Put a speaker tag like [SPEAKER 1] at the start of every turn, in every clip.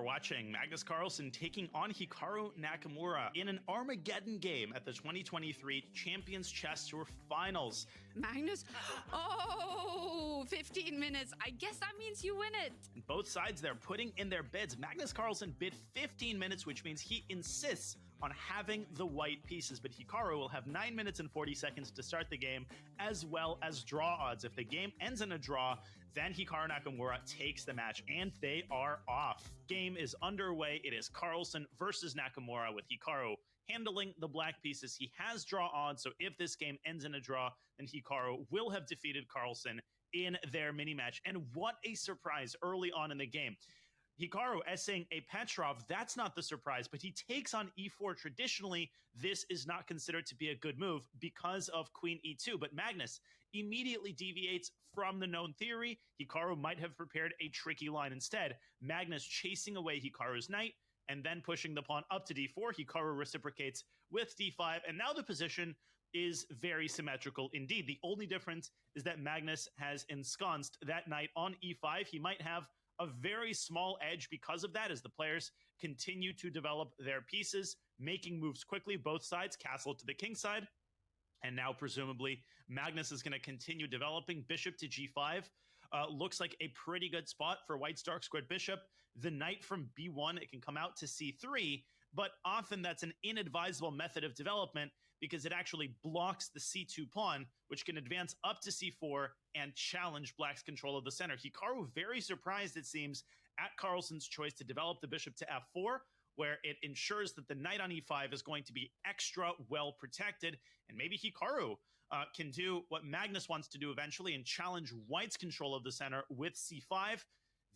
[SPEAKER 1] watching Magnus Carlsen taking on Hikaru Nakamura in an Armageddon game at the 2023 Champions Chess Tour Finals.
[SPEAKER 2] Magnus, 15 minutes. I guess that means you win it.
[SPEAKER 1] And both sides, they're putting in their bids. Magnus Carlsen bid 15 minutes, which means he insists on having the white pieces, but Hikaru will have 9 minutes and 40 seconds to start the game, as well as draw odds. If the game ends in a draw, then Hikaru Nakamura takes the match, and they are off. Game is underway. It is Carlsen versus Nakamura, with Hikaru handling the black pieces. He has draw odds, so if this game ends in a draw, then Hikaru will have defeated Carlsen in their mini-match. And what a surprise early on in the game. Hikaru essaying a Petrov, that's not the surprise, but he takes on e4. Traditionally, this is not considered to be a good move because of queen e2, but Magnus immediately deviates from the known theory. Hikaru might have prepared a tricky line instead. Magnus chasing away Hikaru's knight and then pushing the pawn up to d4. Hikaru reciprocates with d5, and now the position is very symmetrical indeed. The only difference is that Magnus has ensconced that knight on e5. He might have a very small edge because of that, as the players continue to develop their pieces, making moves quickly. Both sides castle to the king side. And now, presumably, Magnus is going to continue developing. Bishop to g5 looks like a pretty good spot for White's dark squared bishop. The knight from b1, it can come out to c3, but often that's an inadvisable method of development because it actually blocks the c2 pawn, which can advance up to c4 and challenge Black's control of the center. Hikaru very surprised, it seems, at Carlsen's choice to develop the bishop to f4, where it ensures that the knight on e5 is going to be extra well protected. And maybe Hikaru can do what Magnus wants to do eventually and challenge White's control of the center with c5.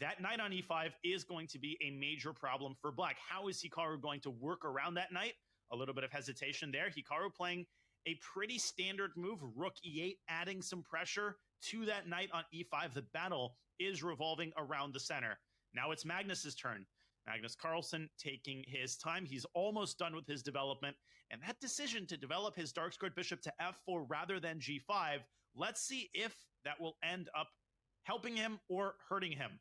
[SPEAKER 1] That knight on e5 is going to be a major problem for Black. How is Hikaru going to work around that knight? A little bit of hesitation there. Hikaru playing a pretty standard move, rook e8, adding some pressure to that knight on e5. The battle is revolving around the center. Now it's Magnus's turn. Magnus Carlsen taking his time. He's almost done with his development. And that decision to develop his dark squared bishop to f4 rather than g5, let's see if that will end up helping him or hurting him.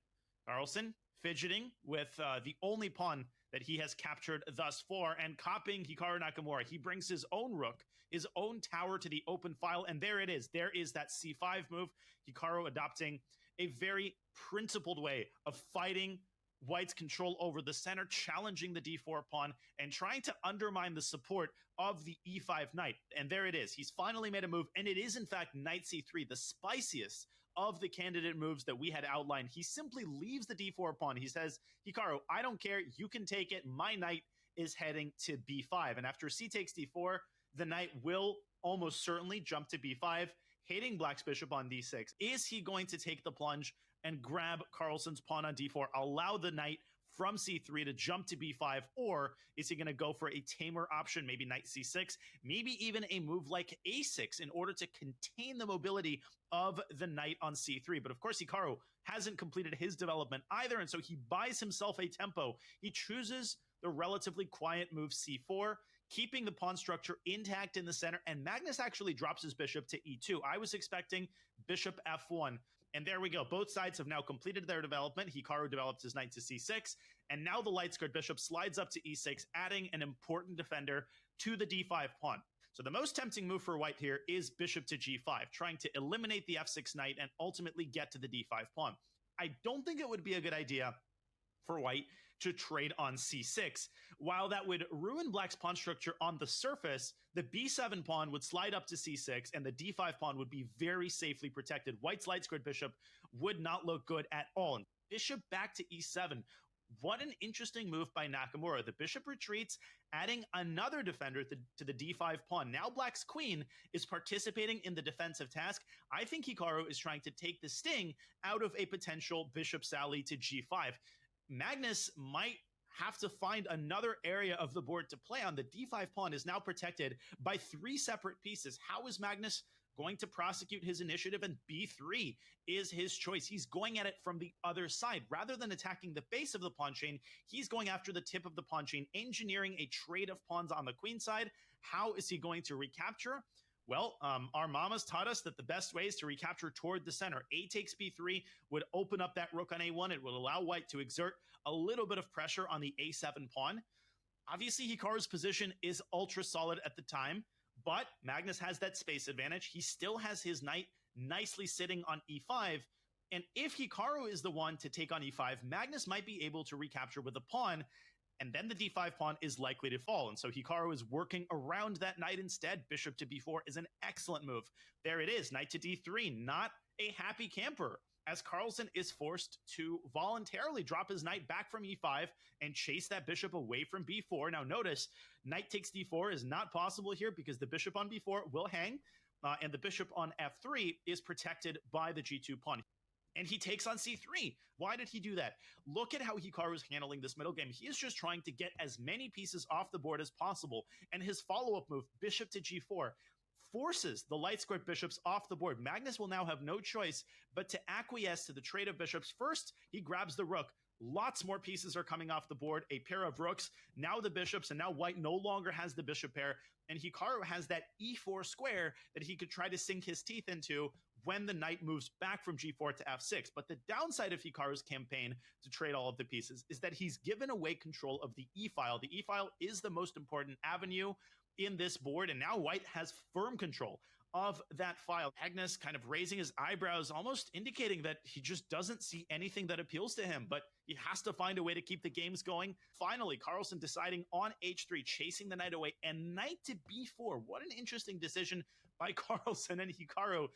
[SPEAKER 1] Carlsen fidgeting with the only pawn that he has captured thus far and copying Hikaru Nakamura. He brings his own rook, his own tower to the open file, and there it is. There is that c5 move. Hikaru adopting a very principled way of fighting White's control over the center, challenging the d4 pawn, and trying to undermine the support of the e5 knight. And there it is. He's finally made a move, and it is, in fact, knight c3, the spiciest of the candidate moves that we had outlined. He simply leaves the d4 pawn. He says, Hikaru, I don't care. You can take it. My knight is heading to b5. And after c takes d4, the knight will almost certainly jump to b5, hitting Black's bishop on d6. Is he going to take the plunge and grab Carlsen's pawn on d4, allow the knight from c3 to jump to b5, or is he going to go for a tamer option, maybe knight c6, maybe even a move like a6 in order to contain the mobility of the knight on c3? But of course, Hikaru hasn't completed his development either, and so he buys himself a tempo. He chooses the relatively quiet move c4, keeping the pawn structure intact in the center, and Magnus actually drops his bishop to e2. I was expecting bishop f1, and there we go. Both sides have now completed their development. Hikaru develops his knight to c6, and now the light-squared bishop slides up to e6, adding an important defender to the d5 pawn. So the most tempting move for White here is bishop to g5, trying to eliminate the f6 knight and ultimately get to the d5 pawn. I don't think it would be a good idea for White to trade on c6. While that would ruin Black's pawn structure on the surface, the b7 pawn would slide up to c6, and the d5 pawn would be very safely protected. White's light squared bishop would not look good at all. Bishop back to e7. What an interesting move by Nakamura. The bishop retreats, adding another defender to the d5 pawn. Now Black's queen is participating in the defensive task. I think Hikaru is trying to take the sting out of a potential bishop sally to g5. Magnus might have to find another area of the board to play on. The d5 pawn is now protected by 3 separate pieces. How is Magnus going to prosecute his initiative? And b3 is his choice. He's going at it from the other side. Rather than attacking the base of the pawn chain, he's going after the tip of the pawn chain, engineering a trade of pawns on the queen side. How is he going to recapture? Well, our mamas taught us that the best way is to recapture toward the center. A takes b3 would open up that rook on a1. It would allow White to exert a little bit of pressure on the a7 pawn. Obviously, Hikaru's position is ultra solid at the time, but Magnus has that space advantage. He still has his knight nicely sitting on e5, and if Hikaru is the one to take on e5, Magnus might be able to recapture with a pawn, and then the d5 pawn is likely to fall. And so Hikaru is working around that knight instead. Bishop to b4 is an excellent move. There it is, knight to d3, not a happy camper, as Carlsen is forced to voluntarily drop his knight back from e5 and chase that bishop away from b4. Now notice, knight takes d4 is not possible here because the bishop on b4 will hang, and the bishop on f3 is protected by the g2 pawn. And he takes on c3. Why did he do that? Look at how Hikaru is handling this middle game. He is just trying to get as many pieces off the board as possible. And his follow-up move, bishop to g4, forces the light squared bishops off the board. Magnus will now have no choice but to acquiesce to the trade of bishops. First, he grabs the rook. Lots more pieces are coming off the board. A pair of rooks, now the bishops, and now white no longer has the bishop pair. And Hikaru has that e4 square that he could try to sink his teeth into when the knight moves back from g4 to f6. But the downside of Hikaru's campaign to trade all of the pieces is that he's given away control of the e-file. The e-file is the most important avenue in this board, and now white has firm control of that file. Magnus kind of raising his eyebrows, almost indicating that he just doesn't see anything that appeals to him, but he has to find a way to keep the games going. Finally, Carlsen deciding on h3, chasing the knight away, and knight to b4. What an interesting decision by Carlsen, and Hikaru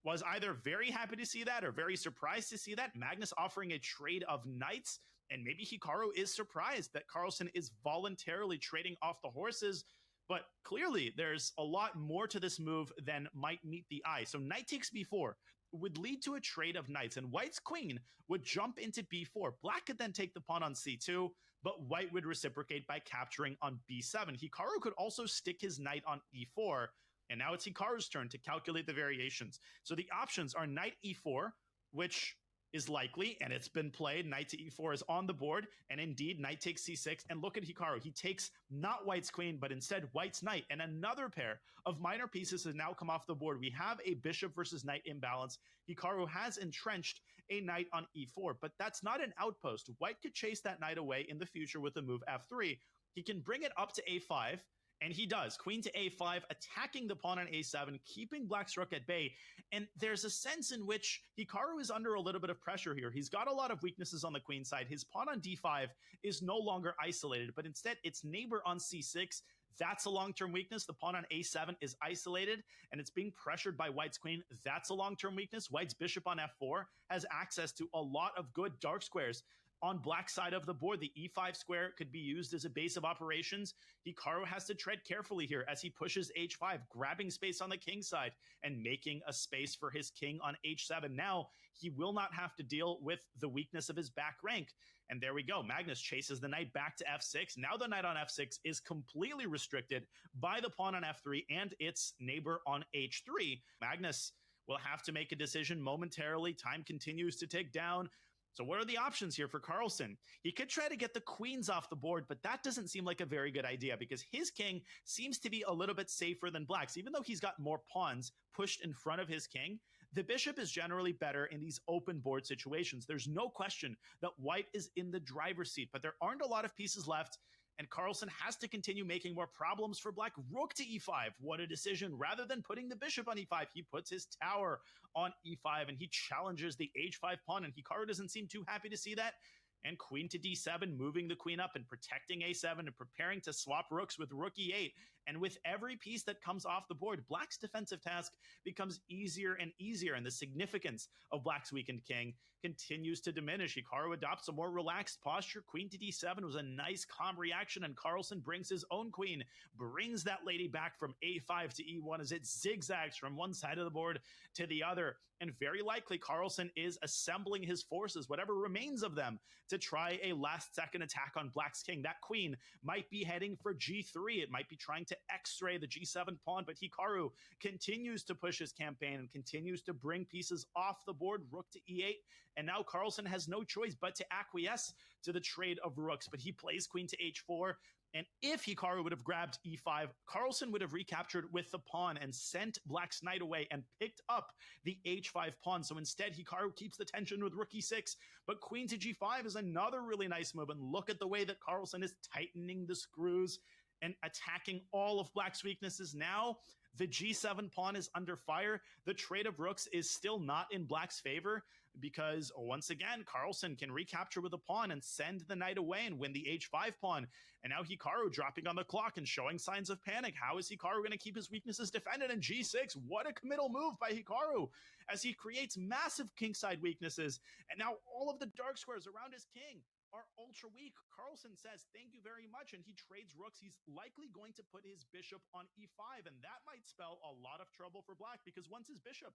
[SPEAKER 1] was either very happy to see that or very surprised to see that. Magnus offering a trade of knights, and maybe Hikaru is surprised that Carlsen is voluntarily trading off the horses. But clearly, there's a lot more to this move than might meet the eye. So knight takes b4 would lead to a trade of knights, and white's queen would jump into b4. Black could then take the pawn on c2, but white would reciprocate by capturing on b7. Hikaru could also stick his knight on e4, and now it's Hikaru's turn to calculate the variations. So the options are knight e4, which is likely, and it's been played. Knight to e4 is on the board, and indeed, knight takes c6. And look at Hikaru. He takes not white's queen, but instead white's knight, and another pair of minor pieces has now come off the board. We have a bishop versus knight imbalance. Hikaru has entrenched a knight on e4, but that's not an outpost. White could chase that knight away in the future with the move f3. He can bring it up to a5, and he does. Queen to a5, attacking the pawn on a7, keeping black's rook at bay. And there's a sense in which Hikaru is under a little bit of pressure here. He's got a lot of weaknesses on the queen side. His pawn on d5 is no longer isolated, but instead its neighbor on c6. That's a long-term weakness. The pawn on a7 is isolated, and it's being pressured by white's queen. That's a long-term weakness. White's bishop on f4 has access to a lot of good dark squares. On black's side of the board, the e5 square could be used as a base of operations. Hikaru has to tread carefully here as he pushes h5, grabbing space on the king side and making a space for his king on h7. Now, he will not have to deal with the weakness of his back rank. And there we go. Magnus chases the knight back to f6. Now the knight on f6 is completely restricted by the pawn on f3 and its neighbor on h3. Magnus will have to make a decision momentarily. Time continues to tick down. So what are the options here for Carlsen? He could try to get the queens off the board, but that doesn't seem like a very good idea because his king seems to be a little bit safer than black's. Even though he's got more pawns pushed in front of his king, the bishop is generally better in these open board situations. There's no question that white is in the driver's seat, but there aren't a lot of pieces left, and Carlsen has to continue making more problems for black. Rook to e5. What a decision. Rather than putting the bishop on e5, he puts his tower on e5, and he challenges the h5 pawn, and Hikaru doesn't seem too happy to see that. And queen to d7, moving the queen up and protecting a7 and preparing to swap rooks with rook e8. And with every piece that comes off the board, black's defensive task becomes easier and easier, and the significance of black's weakened king continues to diminish. Hikaru adopts a more relaxed posture. Queen to d7 was a nice calm reaction, and Carlsen brings his own queen, brings that lady back from a5 to e1 as it zigzags from one side of the board to the other. And very likely Carlsen is assembling his forces, whatever remains of them, to try a last-second attack on black's king. That queen might be heading for g3. It might be trying to x-ray the g7 pawn, but Hikaru continues to push his campaign and continues to bring pieces off the board. Rook to e8 And now Carlsen has no choice but to acquiesce to the trade of rooks, but he plays queen to h4. And if Hikaru would have grabbed e5, Carlsen would have recaptured with the pawn and sent Black's knight away and picked up the h5 pawn. So instead, Hikaru keeps the tension with rook e6, but queen to g5 is another really nice move. And look at the way that Carlsen is tightening the screws and attacking all of Black's weaknesses. Now, the g7 pawn is under fire. The trade of rooks is still not in Black's favor because, once again, Carlsen can recapture with a pawn and send the knight away and win the h5 pawn. And now Hikaru dropping on the clock and showing signs of panic. How is Hikaru going to keep his weaknesses defended in g6? What a committal move by Hikaru as he creates massive kingside weaknesses. And now all of the dark squares around his king are ultra weak. Carlsen says, thank you very much, and he trades rooks. He's likely going to put his bishop on e5, and that might spell a lot of trouble for Black, because once his bishop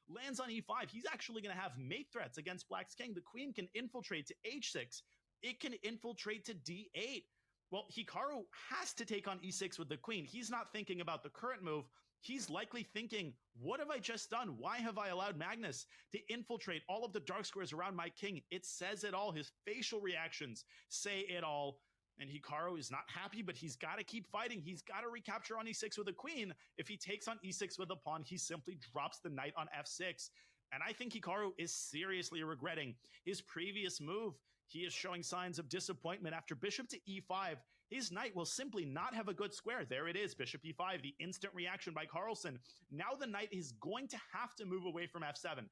[SPEAKER 1] lands on e5, he's actually going to have mate threats against Black's king. The queen can infiltrate to h6. It can infiltrate to d8. Well, Hikaru has to take on e6 with the queen. He's not thinking about the current move. He's likely thinking, what have I just done? Why have I allowed Magnus to infiltrate all of the dark squares around my king? It says it all. His facial reactions say it all. And Hikaru is not happy, but he's got to keep fighting. He's got to recapture on e6 with a queen. If he takes on e6 with a pawn, he simply drops the knight on f6. And I think Hikaru is seriously regretting his previous move. He is showing signs of disappointment. After bishop to e5, his knight will simply not have a good square. There it is, bishop e5, the instant reaction by Carlsen. Now the knight is going to have to move away from f7.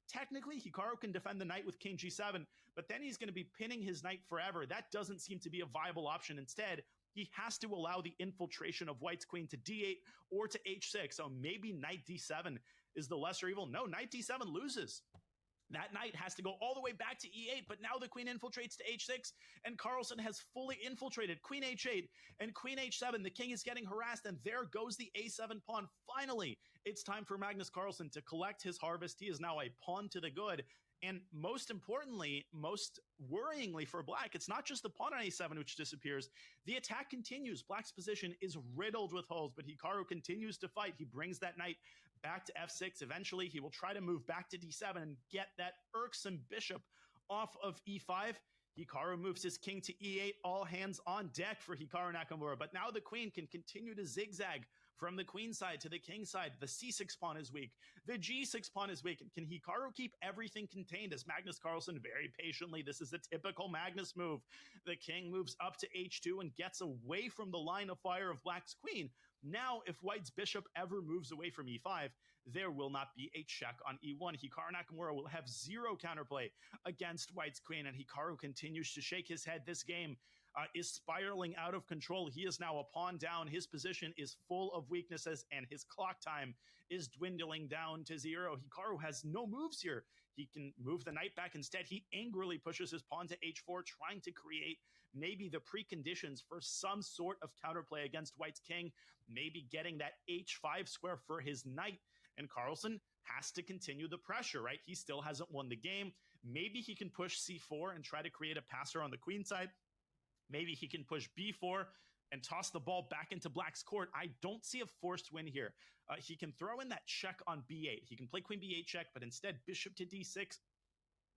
[SPEAKER 1] Technically, Hikaru can defend the knight with king g7, but then he's going to be pinning his knight forever. That doesn't seem to be a viable option. Instead, he has to allow the infiltration of white's queen to d8 or to h6. So maybe knight d7 is the lesser evil. No, knight d7 loses. That knight has to go all the way back to e8, but now the queen infiltrates to h6, and Carlsen has fully infiltrated queen h8 and queen h7. The king is getting harassed, and there goes the a7 pawn. Finally, it's time for Magnus Carlsen to collect his harvest. He is now a pawn to the good. And most importantly, most worryingly for Black, it's not just the pawn on a7 which disappears. The attack continues. Black's position is riddled with holes, but Hikaru continues to fight. He brings that knight back to f6. Eventually, he will try to move back to d7 and get that irksome bishop off of e5. Hikaru moves his king to e8. All hands on deck for Hikaru Nakamura. But now the queen can continue to zigzag from the queen side to the king side. The c6 pawn is weak. The g6 pawn is weak. Can Hikaru keep everything contained as Magnus Carlsen very patiently? This is a typical Magnus move. The king moves up to h2 and gets away from the line of fire of Black's queen. Now, if white's bishop ever moves away from e5, there will not be a check on e1. Hikaru Nakamura will have zero counterplay against white's queen, and Hikaru continues to shake his head. This game is spiraling out of control. He is now a pawn down. His position is full of weaknesses, and his clock time is dwindling down to 0. Hikaru has no moves here. He can move the knight back. Instead, he angrily pushes his pawn to h4, trying to create maybe the preconditions for some sort of counterplay against white's king, maybe getting that h5 square for his knight. And Carlsen has to continue the pressure, right? He still hasn't won the game. Maybe he can push c4 and try to create a passer on the queen side. Maybe he can push b4 and toss the ball back into Black's court. I don't see a forced win here. He can throw in that check on b8. He can play queen b8 check, but instead bishop to d6,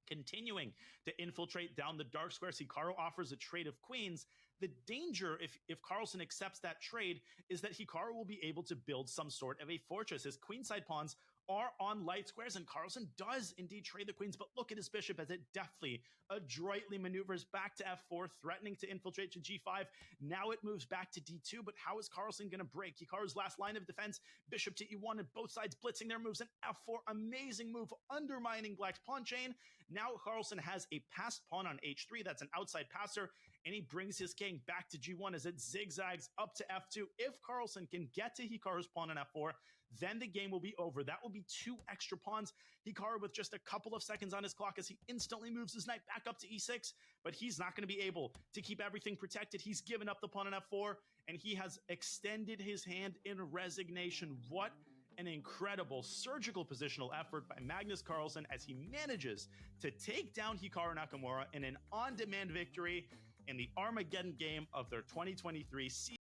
[SPEAKER 1] continuing to infiltrate down the dark squares. Hikaru offers a trade of queens. The danger, if Carlsen accepts that trade, is that Hikaru will be able to build some sort of a fortress. His queenside pawns are on light squares, and Carlsen does indeed trade the queens, but look at his bishop as it deftly, adroitly maneuvers back to f4, threatening to infiltrate to g5. Now it moves back to d2, but how is Carlsen going to break? Hikaru's last line of defense, bishop to e1, and both sides blitzing their moves, and f4, amazing move, undermining Black's pawn chain. Now Carlsen has a passed pawn on h3, that's an outside passer, and he brings his king back to g1 as it zigzags up to f2. If Carlsen can get to Hikaru's pawn on f4, then the game will be over. That will be 2 extra pawns. Hikaru with just a couple of seconds on his clock as he instantly moves his knight back up to e6, but he's not going to be able to keep everything protected. He's given up the pawn on f4, and he has extended his hand in resignation. What an incredible surgical positional effort by Magnus Carlsen as he manages to take down Hikaru Nakamura in an on-demand victory in the Armageddon game of their 2023 season.